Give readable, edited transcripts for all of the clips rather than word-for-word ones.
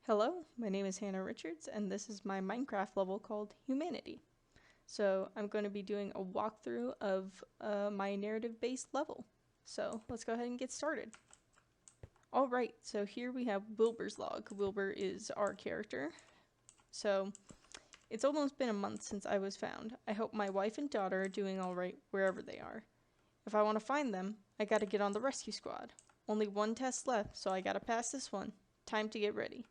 Hello, my name is Hannah Richards, and this is my Minecraft level called Humanity. So I'm going to be doing a walkthrough of my narrative-based level. So let's go ahead and get started. Alright, so here we have Wilbur's log. Wilbur is our character. So it's almost been a month since I was found. I hope my wife and daughter are doing alright wherever they are. If I want to find them, I gotta get on the rescue squad. Only one test left, so I gotta pass this one. Time to get ready.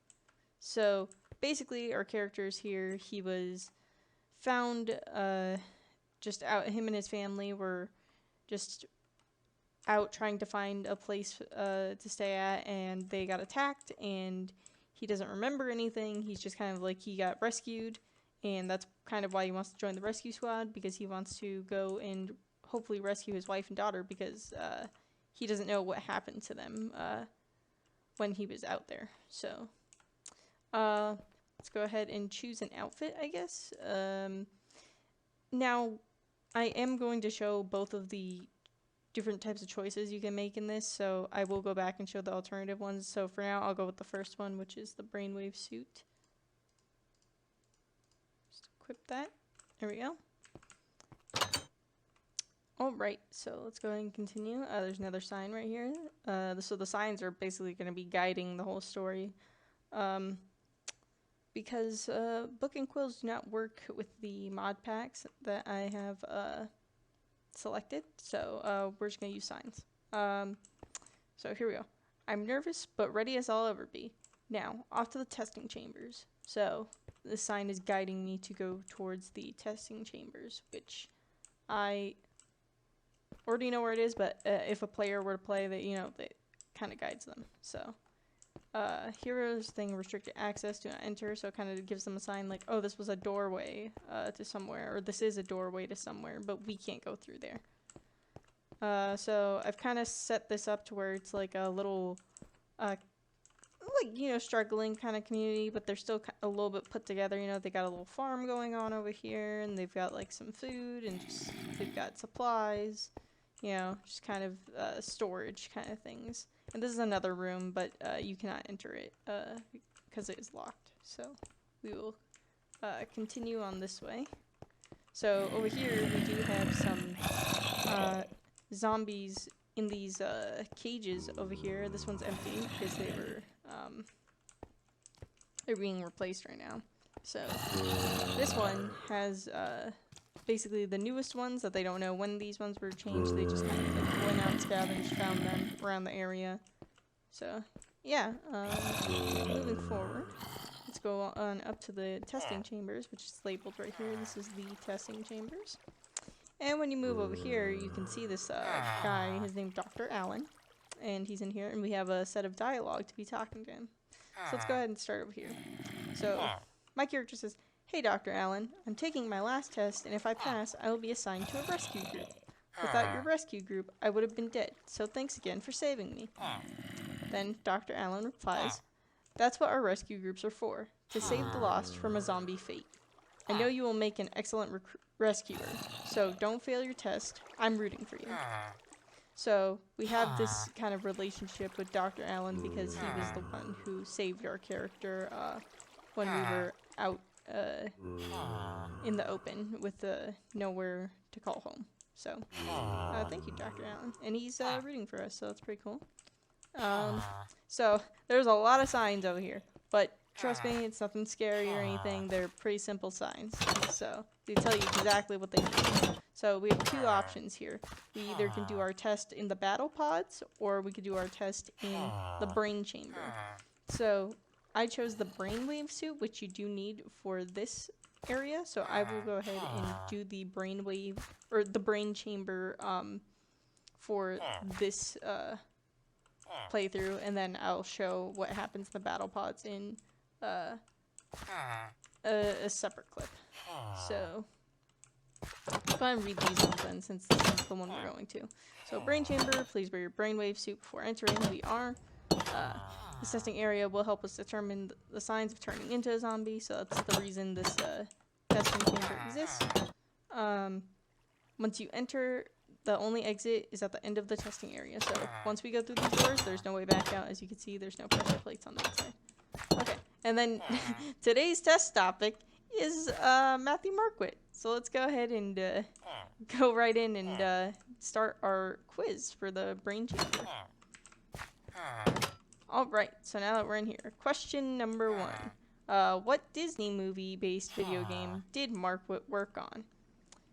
So basically our characters here, he was found just out, him and his family were just out trying to find a place to stay at, and they got attacked, and he doesn't remember anything. He's just kind of like, he got rescued, and that's kind of why he wants to join the rescue squad, because he wants to go and hopefully rescue his wife and daughter, because he doesn't know what happened to them when he was out there. So let's go ahead and choose an outfit, I guess. Now, I am going to show both of the different types of choices you can make in this, so I will go back and show the alternative ones. So for now, I'll go with the first one, which is the brainwave suit. Just equip that. There we go. Alright, so let's go ahead and continue. There's another sign right here. So the signs are basically going to be guiding the whole story. Because book and quills do not work with the mod packs that I have selected, so we're just going to use signs. So here we go. I'm nervous, but ready as I'll ever be. Now, off to the testing chambers. So this sign is guiding me to go towards the testing chambers, which I already know where it is, but if a player were to play, that that kind of guides them. So heroes thing, restricted access, do not enter, so it kind of gives them a sign like, oh, this was a doorway to somewhere, or this is a doorway to somewhere, but we can't go through there. So I've kind of set this up to where it's like a little like, struggling kind of community, but they're still a little bit put together. They got a little farm going on over here, and they've got like some food, and just they've got supplies, just kind of storage kind of things. And this is another room, but you cannot enter it because it is locked. So we will continue on this way. So over here we do have some zombies in these cages over here. This one's empty because they're being replaced right now. So this one has basically the newest ones that they don't know when these ones were changed. They just kind of like went out and scavenged, found them around the area. So yeah, moving forward, let's go on up to the testing chambers, which is labeled right here. This is the testing chambers. And when you move over here, you can see this guy. His name's Dr. Allen, and he's in here, and we have a set of dialogue to be talking to him. So let's go ahead and start over here. So my character says, "Hey, Dr. Allen, I'm taking my last test, and if I pass, I will be assigned to a rescue group. Without your rescue group, I would have been dead, so thanks again for saving me." Then Dr. Allen replies, "That's what our rescue groups are for, to save the lost from a zombie fate. I know you will make an excellent rescuer, so don't fail your test. I'm rooting for you." So we have this kind of relationship with Dr. Allen because he was the one who saved our character when we were out in the open with nowhere to call home. So thank you, Dr. Allen. And he's rooting for us, so that's pretty cool. So there's a lot of signs over here, but trust me, it's nothing scary or anything. They're pretty simple signs, so they tell you exactly what they mean. So we have two options here. We either can do our test in the battle pods, or we could do our test in the brain chamber. So I chose the brainwave suit, which you do need for this area, so I will go ahead and do the brainwave, or the brain chamber, for this playthrough, and then I'll show what happens in the battle pods in a separate clip. So I'll go ahead and read these ones then, since this is the one we're going to. So brain chamber, please wear your brainwave suit before entering. We are. This testing area will help us determine the signs of turning into a zombie, so that's the reason this testing chamber exists. Once you enter, the only exit is at the end of the testing area. So once we go through these doors, there's no way back out. As you can see, there's no pressure plates on that side. Okay, And then today's test topic is Matthew Marquit. So let's go ahead and go right in and start our quiz for the brain chamber. Alright, so now that we're in here, question number 1. What Disney movie-based video game did Marquit work on?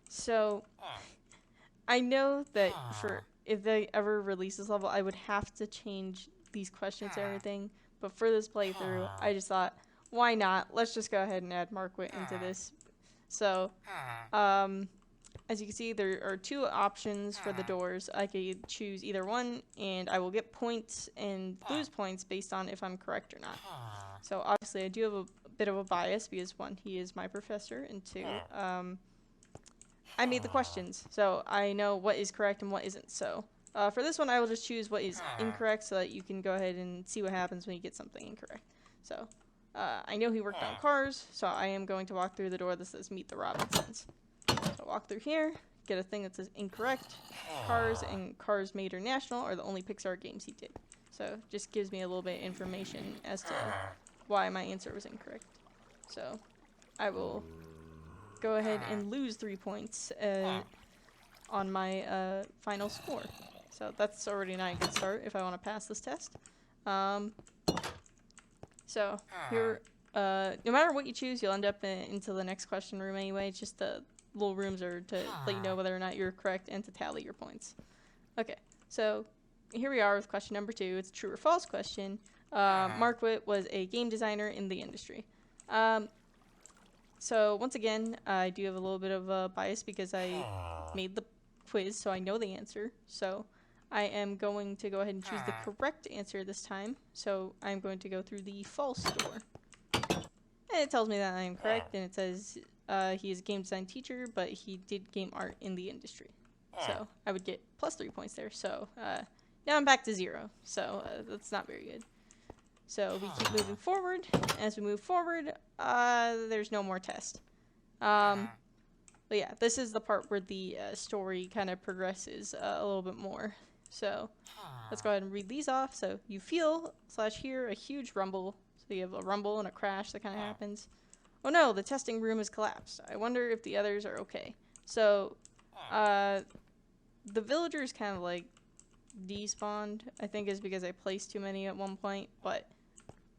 So, I know that if they ever release this level, I would have to change these questions and everything. But for this playthrough, I just thought, why not? Let's just go ahead and add Marquit into this. So, as you can see, there are 2 options for the doors. I could choose either one, and I will get points and lose points based on if I'm correct or not. So obviously I do have a bit of a bias because 1, he is my professor, and 2, I made the questions, so I know what is correct and what isn't. So for this one, I will just choose what is incorrect so that you can go ahead and see what happens when you get something incorrect. So I know he worked on cars, so I am going to walk through the door that says Meet the Robinsons. So walk through here, get a thing that says incorrect. Cars and Cars Made International are the only Pixar games he did. So just gives me a little bit of information as to why my answer was incorrect. So I will go ahead and lose 3 points on my final score. So that's already not a good start if I want to pass this test. So here, no matter what you choose, you'll end up into the next question room anyway. It's just the little rooms are to let you know whether or not you're correct and to tally your points. Okay, so here we are with question number 2. It's a true or false question. Marquit was a game designer in the industry. So once again, I do have a little bit of a bias because I made the quiz, so I know the answer. So I am going to go ahead and choose the correct answer this time. So I'm going to go through the false door. And it tells me that I am correct, and it says he is a game design teacher, but he did game art in the industry. So I would get plus 3 points there. So now I'm back to 0. So that's not very good. So we keep moving forward. As we move forward, there's no more test. But yeah, this is the part where the story kind of progresses a little bit more. So let's go ahead and read these off. So you feel / hear a huge rumble. So you have a rumble and a crash that kind of happens. Oh no, the testing room has collapsed. I wonder if the others are okay. So the villagers kind of like despawned, I think is because I placed too many at one point, but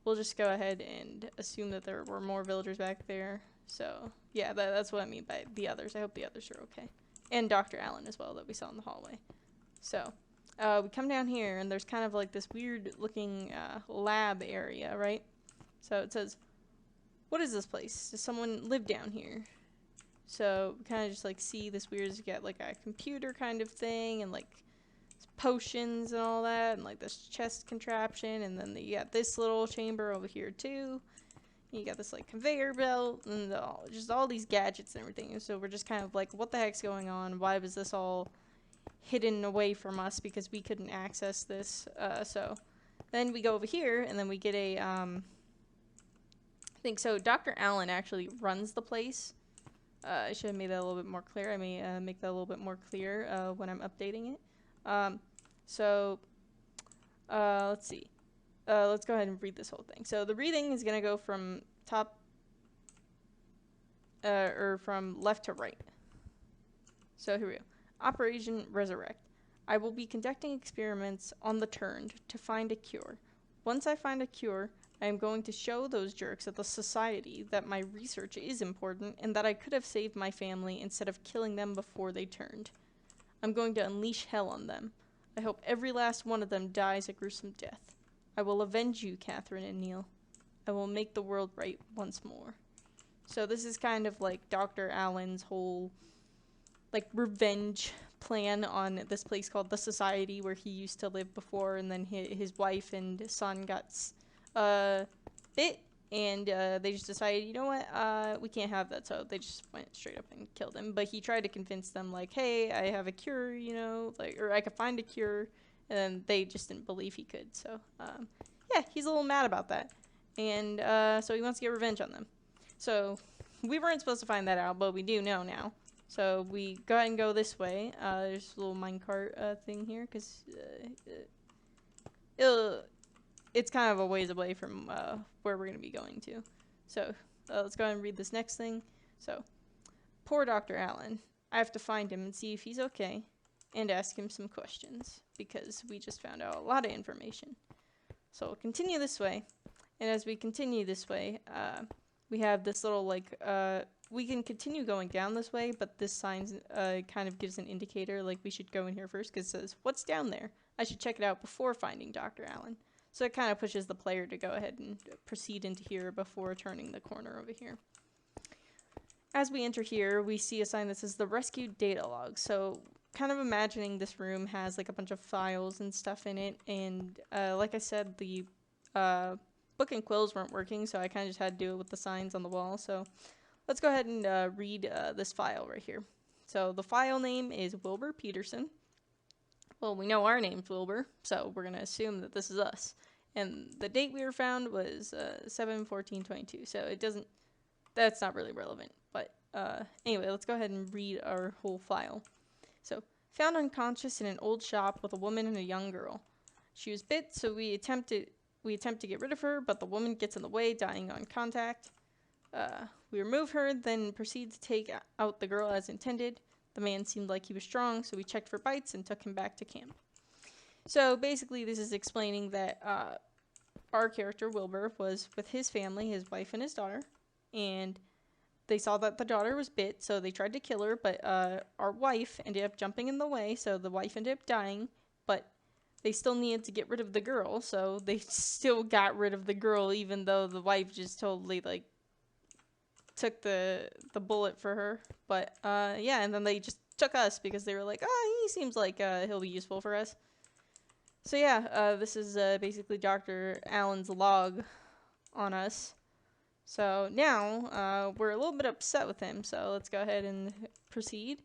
we'll just go ahead and assume that there were more villagers back there. So yeah, that's what I mean by the others. I hope the others are okay. And Dr. Allen as well that we saw in the hallway. So we come down here and there's kind of like this weird looking lab area, right? So it says, what is this place? Does someone live down here? So we kind of just like see this weird, you get like a computer kind of thing and like potions and all that and like this chest contraption, and then you got this little chamber over here too. You got this like conveyor belt and just all these gadgets and everything. And so we're just kind of like, what the heck's going on? Why was this all hidden away from us because we couldn't access this? So then we go over here and then we get a I think so Dr. Allen actually runs the place. I should have made that a little bit more clear. I may make that a little bit more clear when I'm updating it. Let's see. Let's go ahead and read this whole thing. So the reading is going to go from top, or from left to right. So here we go. Operation Resurrect. I will be conducting experiments on the Turned to find a cure. Once I find a cure, I am going to show those jerks at the Society that my research is important and that I could have saved my family instead of killing them before they turned. I'm going to unleash hell on them. I hope every last one of them dies a gruesome death. I will avenge you, Catherine and Neil. I will make the world right once more. So this is kind of like Dr. Allen's whole like revenge plan on this place called the Society where he used to live before, and then his wife and son got bit, and they just decided, you know what, we can't have that, so they just went straight up and killed him. But he tried to convince them, like, hey, I have a cure, you know, like, or I could find a cure, and then they just didn't believe he could. So yeah, he's a little mad about that, and so he wants to get revenge on them. So we weren't supposed to find that out, but we do know now. So we go ahead and go this way. There's a little minecart thing here, because it's kind of a ways away from where we're going to be going to. So let's go ahead and read this next thing. So, poor Dr. Allen. I have to find him and see if he's okay, and ask him some questions, because we just found out a lot of information. So we'll continue this way, and as we continue this way, we have this little, like, we can continue going down this way, but this sign kind of gives an indicator, like we should go in here first, because it says, what's down there? I should check it out before finding Dr. Allen. So it kind of pushes the player to go ahead and proceed into here before turning the corner over here. As we enter here, we see a sign that says the rescued data log. So kind of imagining this room has like a bunch of files and stuff in it. And like I said, the book and quills weren't working, so I kind of just had to do it with the signs on the wall. So let's go ahead and read this file right here. So the file name is Wilbur Peterson. Well, we know our name's Wilbur, so we're going to assume that this is us. And the date we were found was 7/14/22, so it doesn't, that's not really relevant. But anyway, let's go ahead and read our whole file. So, found unconscious in an old shop with a woman and a young girl. She was bit, so we attempt to get rid of her, but the woman gets in the way, dying on contact. We remove her, then proceed to take out the girl as intended. The man seemed like he was strong, so we checked for bites and took him back to camp. So basically this is explaining that our character, Wilbur, was with his family, his wife and his daughter, and they saw that the daughter was bit, so they tried to kill her, but our wife ended up jumping in the way, so the wife ended up dying, but they still needed to get rid of the girl, so they still got rid of the girl, even though the wife just totally, like, took the bullet for her. But yeah, and then they just took us because they were like, oh, he seems like he'll be useful for us. So yeah, this is basically Dr. Allen's log on us. So now we're a little bit upset with him, so let's go ahead and proceed.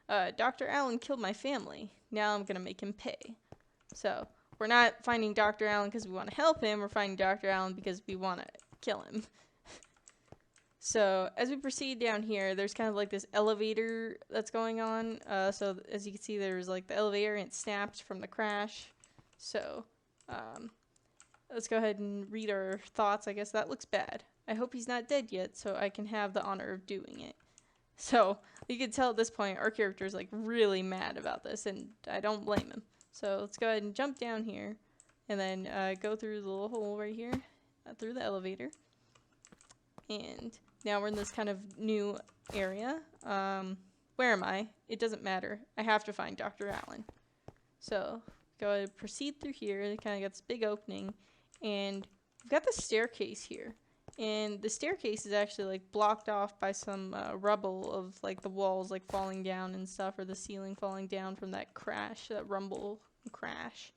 Dr. Allen killed my family. Now I'm gonna make him pay. So we're not finding Dr. Allen because we want to help him, we're finding Dr. Allen because we want to kill him. So as we proceed down here, there's kind of like this elevator that's going on. So as you can see, there's like the elevator and it snapped from the crash. So let's go ahead and read our thoughts. I guess that looks bad. I hope he's not dead yet so I can have the honor of doing it. So you can tell at this point our character is like really mad about this, and I don't blame him. So let's go ahead and jump down here and then go through the little hole right here through the elevator. And now we're in this kind of new area. Where am I? It doesn't matter. I have to find Dr. Allen. So go ahead and proceed through here. It kind of got this big opening, and we've got the staircase here. And the staircase is actually like blocked off by some rubble of like the walls like falling down and stuff, or the ceiling falling down from that crash, that rumble crash.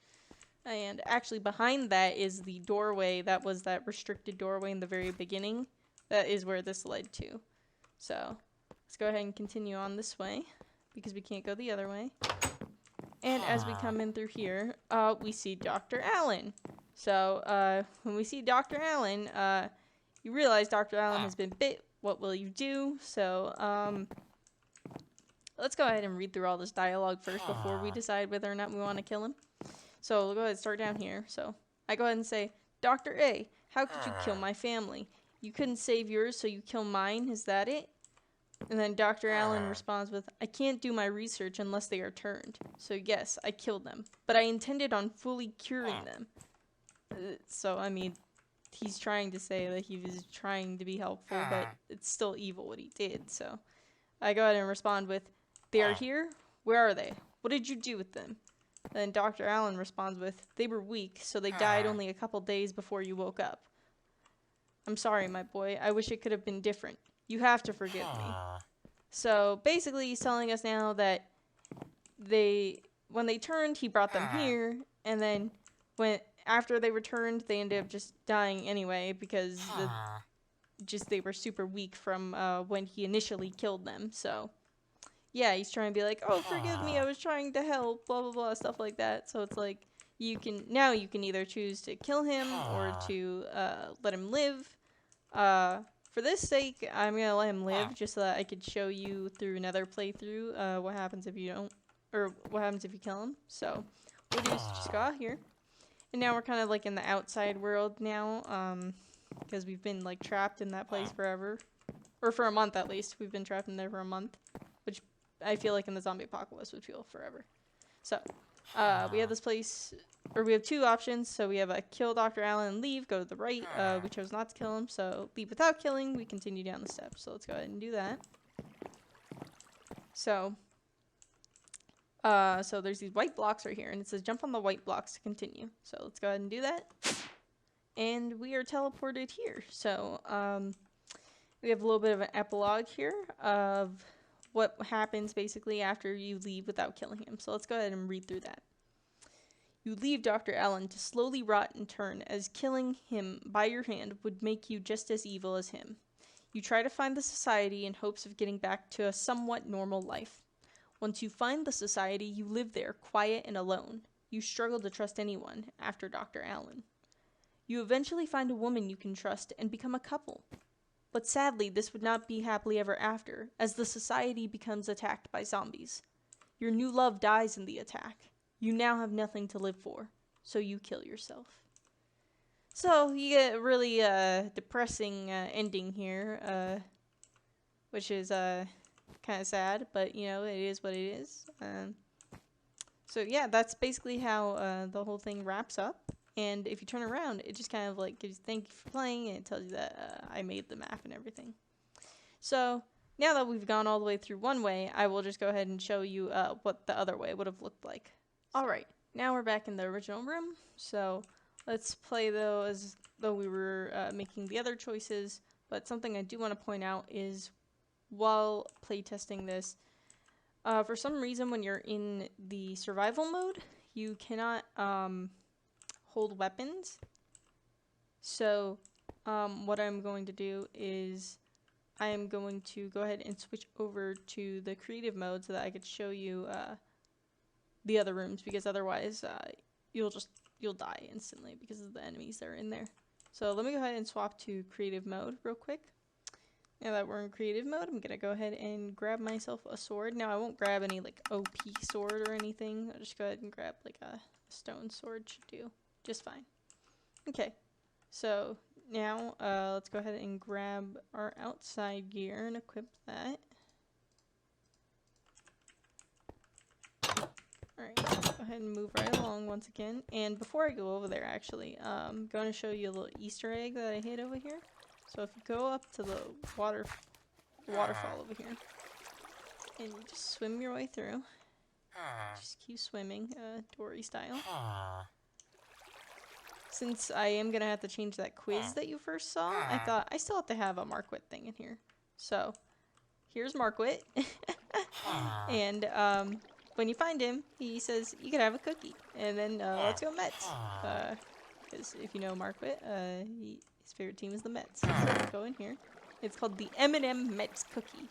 And actually behind that is the doorway that was that restricted doorway in the very beginning. That is where this led to. So let's go ahead and continue on this way because we can't go the other way. And as we come in through here, we see Dr. Allen. So when we see Dr. Allen, you realize Dr. Allen has been bit. What will you do? So let's go ahead and read through all this dialogue first before we decide whether or not we want to kill him. So we'll go ahead and start down here. So I go ahead and say, Dr. A, how could you kill my family? You couldn't save yours, so you kill mine. Is that it? And then Dr. Allen responds with, I can't do my research unless they are turned. So yes, I killed them. But I intended on fully curing them. So, I mean, he's trying to say that he was trying to be helpful, but it's still evil what he did. So I go ahead and respond with, they are here? Where are they? What did you do with them? Then Dr. Allen responds with, they were weak, so they died only a couple days before you woke up. I'm sorry, my boy. I wish it could have been different. You have to forgive me. So basically he's telling us now that when they turned, he brought them here, and then after they returned, they ended up just dying anyway because they were super weak from when he initially killed them. So yeah, he's trying to be like, oh, forgive me, I was trying to help, blah blah blah, stuff like that. So it's like you can either choose to kill him or to let him live. For this sake, I'm gonna let him live just so that I could show you through another playthrough what happens if you don't, or what happens if you kill him. So what we'll do is just go out here, And now we're kind of like in the outside world now, because we've been like trapped in that place forever. Or for a month at least. We've been trapped in there for a month. Which I feel like in the zombie apocalypse would feel forever. So, we have this place, or we have two options. So we have a kill Dr. Allen and leave, go to the right. We chose not to kill him, so leave without killing. We continue down the steps. So let's go ahead and do that. So there's these white blocks right here, and it says jump on the white blocks to continue. So let's go ahead and do that. And we are teleported here. So, we have a little bit of an epilogue here of what happens basically after you leave without killing him. So let's go ahead and read through that. You leave Dr. Allen to slowly rot and turn, as killing him by your hand would make you just as evil as him. You try to find the society in hopes of getting back to a somewhat normal life. Once you find the society, you live there, quiet and alone. You struggle to trust anyone after Dr. Allen. You eventually find a woman you can trust and become a couple. But sadly, this would not be happily ever after, as the society becomes attacked by zombies. Your new love dies in the attack. You now have nothing to live for, so you kill yourself. So, you get a really depressing ending here, which is kind of sad, but you know, it is what it is. So yeah, that's basically how the whole thing wraps up. And if you turn around, it just kind of like gives you thank you for playing, and it tells you that I made the map and everything. So now that we've gone all the way through one way, I will just go ahead and show you what the other way would have looked like. Alright, now we're back in the original room. So let's play though as though we were making the other choices. But something I do want to point out is, while playtesting this, for some reason when you're in the survival mode, you cannot hold weapons. So what I'm going to do is I am going to go ahead and switch over to the creative mode so that I could show you the other rooms, because otherwise you'll die instantly because of the enemies that are in there. So let me go ahead and swap to creative mode real quick. Now that we're in creative mode, I'm gonna go ahead and grab myself a sword. Now I won't grab any like OP sword or anything. I'll just go ahead and grab like a stone sword, should do just fine. Okay, so now let's go ahead and grab our outside gear and equip that. Alright, go ahead and move right along once again. And before I go over there, actually, I'm going to show you a little Easter egg that I hid over here. So if you go up to the waterfall over here, and you just swim your way through, just keep swimming, Dory style. Since I am gonna have to change that quiz that you first saw, I thought I still have to have a Markwit thing in here. So here's Markwit, and when you find him, he says you can have a cookie, and then let's go Mets. Because if you know Markwit, his favorite team is the Mets. So let's go in here. It's called the M&M Mets cookie,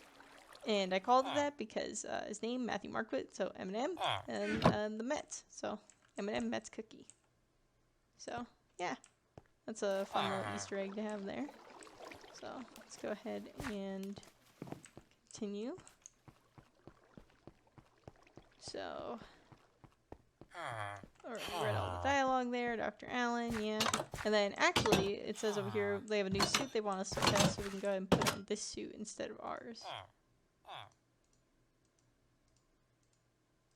and I called it that because his name Matthew Markwit, so M&M, and the Mets, so M&M Mets cookie. So yeah, that's a fun little Easter egg to have there. So let's go ahead and continue. So, we read all the dialogue there, Dr. Allen, yeah. And then actually, it says over here they have a new suit they want us to test, so we can go ahead and put on this suit instead of ours.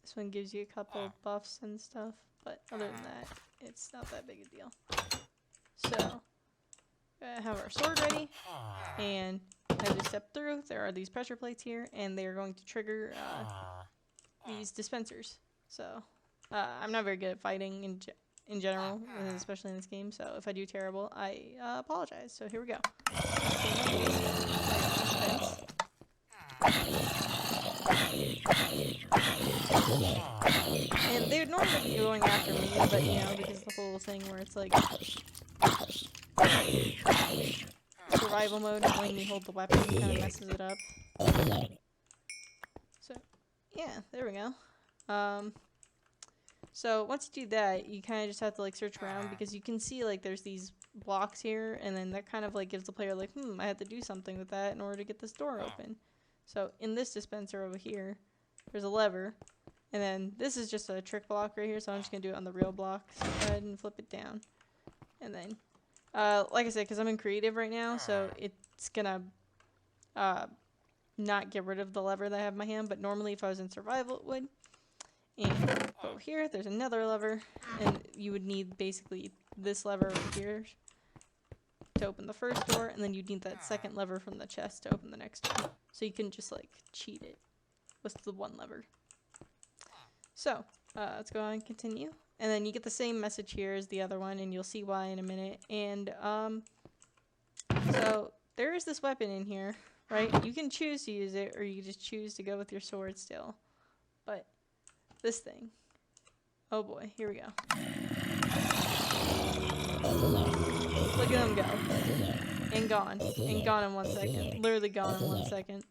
This one gives you a couple of buffs and stuff, but other than that, it's not that big a deal. So, have our sword ready, and as you step through, there are these pressure plates here, and they are going to trigger these dispensers. So I'm not very good at fighting in general, especially in this game, so if I do terrible, I apologize. So here we go. And they would normally be going after me, but you know, because the whole thing where it's like survival mode, not letting me hold the weapon kind of messes it up. So yeah, there we go. So once you do that, you kind of just have to like search around, because you can see like there's these blocks here, and then that kind of like gives the player like, I have to do something with that in order to get this door open. So in this dispenser over here, there's a lever, And then this is just a trick block right here, so I'm just going to do it on the real block. So go ahead and flip it down. And then, like I said, because I'm in creative right now, so it's going to not get rid of the lever that I have in my hand, but normally if I was in survival it would. And over here, there's another lever, and you would need basically this lever over here to open the first door, and then you'd need that second lever from the chest to open the next door. So you can just like cheat it with the one lever. So let's go on and continue, and then you get the same message here as the other one, and you'll see why in a minute. And so there is this weapon in here, right? You can choose to use it, or you can just choose to go with your sword still. But this thing, oh boy, here we go. Look at them go. And gone. And gone in 1 second. Literally gone in 1 second.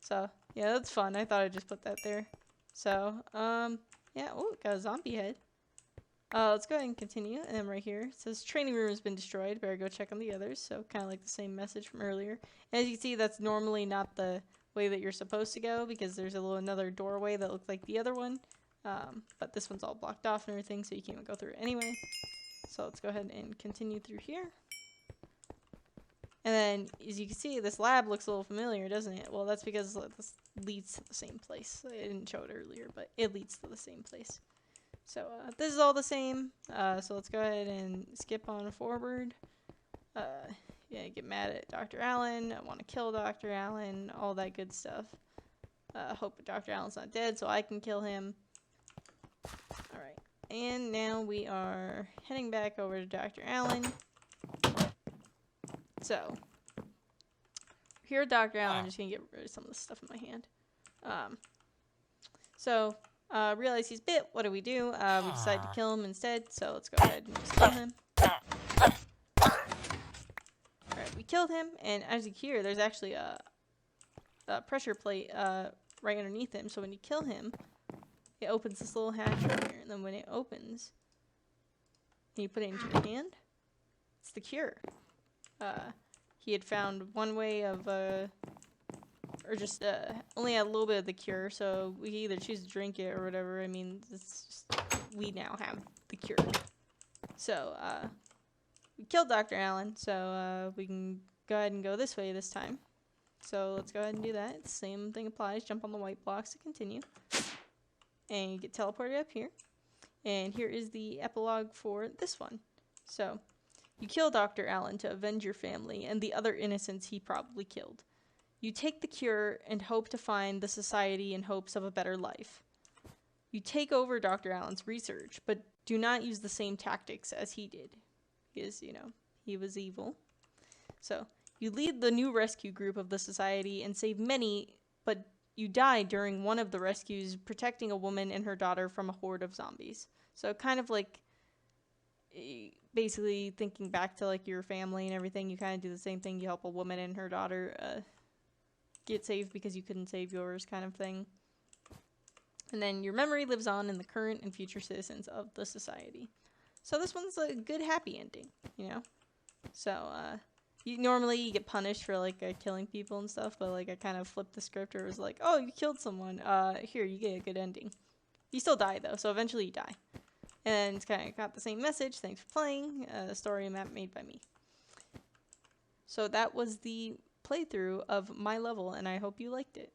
So, yeah, that's fun. I thought I'd just put that there. So, yeah. Oh, got a zombie head. Let's go ahead and continue. And then right here, it says training room has been destroyed. Better go check on the others. So, kind of like the same message from earlier. And as you can see, that's normally not the way that you're supposed to go, because there's another doorway that looked like the other one. But this one's all blocked off and everything, so you can't even go through it anyway. So let's go ahead and continue through here. And then, as you can see, this lab looks a little familiar, doesn't it? Well, that's because this leads to the same place. I didn't show it earlier, but it leads to the same place. So this is all the same. So let's go ahead and skip on forward. Yeah, get mad at Dr. Allen. I want to kill Dr. Allen. All that good stuff. Hope Dr. Allen's not dead so I can kill him. Alright. And now we are heading back over to Dr. Allen. So, here at Dr. Allen, I'm just going to get rid of some of the stuff in my hand. Realize he's bit. What do? We decide to kill him instead, so let's go ahead and just kill him. Alright, we killed him, and as you hear, there's actually a pressure plate right underneath him, so when you kill him, it opens this little hatch right here, and then when it opens, and you put it into your hand, it's the cure. He had found one way of, only had a little bit of the cure, so we either choose to drink it or whatever. I mean, it's just, we now have the cure. So, we killed Dr. Allen, so, we can go ahead and go this way this time. So, let's go ahead and do that. Same thing applies. Jump on the white blocks to continue. And you get teleported up here. And here is the epilogue for this one. So, you kill Dr. Allen to avenge your family and the other innocents he probably killed. You take the cure and hope to find the society in hopes of a better life. You take over Dr. Allen's research, but do not use the same tactics as he did. Because, you know, he was evil. So, you lead the new rescue group of the society and save many, but you die during one of the rescues protecting a woman and her daughter from a horde of zombies. So, kind of like, basically thinking back to like your family and everything, you kind of do the same thing. You help a woman and her daughter get saved because you couldn't save yours, kind of thing. And then your memory lives on in the current and future citizens of the society. So this one's a good happy ending, you know. So normally you get punished for like killing people and stuff, but like I kind of flipped the script where it was like, oh, you killed someone, here, you get a good ending. You still die though, so eventually you die. And it's kind of got the same message. Thanks for playing. Story map made by me. So that was the playthrough of my level, and I hope you liked it.